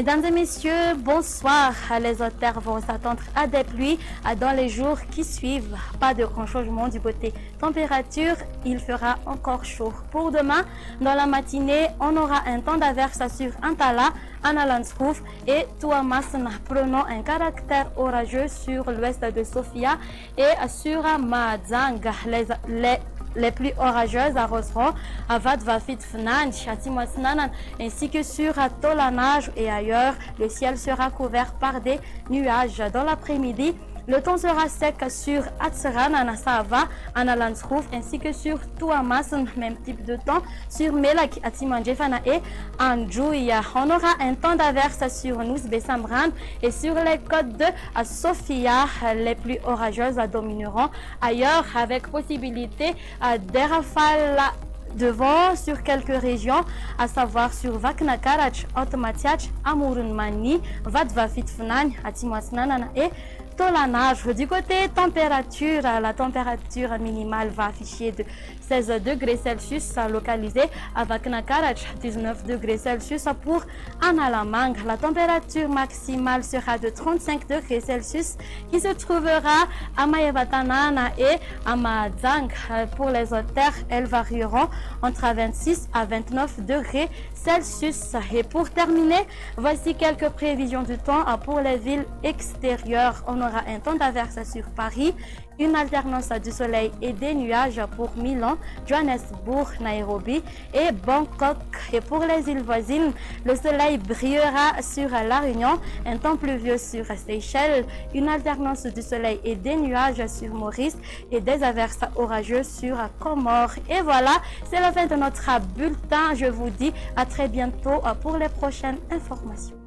Mesdames et messieurs, bonsoir. Les auteurs vont s'attendre à des pluies dans les jours qui suivent. Pas de grand changement du côté température, il fera encore chaud. Pour demain, dans la matinée, on aura un temps d'averse sur Antala, Analandshoef et Tuamasin, prenant un caractère orageux sur l'ouest de Sofia et sur Madzang. Les pluies orageuses arroseront à Vadvafit Fnan, Chatimosnanan, ainsi que sur Tolanage et ailleurs. Le ciel sera couvert par des nuages. Dans l'après-midi, le temps sera sec sur Atseran, Anasava, Analandshoef, ainsi que sur Tuamasin, même type de temps sur Melak, Atimanjefana et Anjouya. On aura un temps d'averse sur Nousbesamran et sur les côtes de Sofia. Les pluies orageuses domineront ailleurs avec possibilité des rafales de vent sur quelques régions, à savoir sur Vaknakarach, Otmatiach, Amurunmani, Vadvafitfnan, Atimasnanan et Tolanage. Du côté température, la température minimale va afficher de 16 degrés Celsius localisé à Vaknakarach, 19 degrés Celsius pour Analamang. La température maximale sera de 35 degrés Celsius qui se trouvera à Mayevatanana et à Madzang. Pour les autres terres, elles varieront entre 26 à 29 degrés Celsius. Et pour terminer, voici quelques prévisions du temps pour les villes extérieures. On aura un temps d'averse sur Paris, une alternance du soleil et des nuages pour Milan, Johannesburg, Nairobi et Bangkok. Et pour les îles voisines, le soleil brillera sur La Réunion, un temps pluvieux sur Seychelles, une alternance du soleil et des nuages sur Maurice et des averses orageuses sur Comores. Et voilà, c'est la fin de notre bulletin. Je vous dis à très bientôt pour les prochaines informations.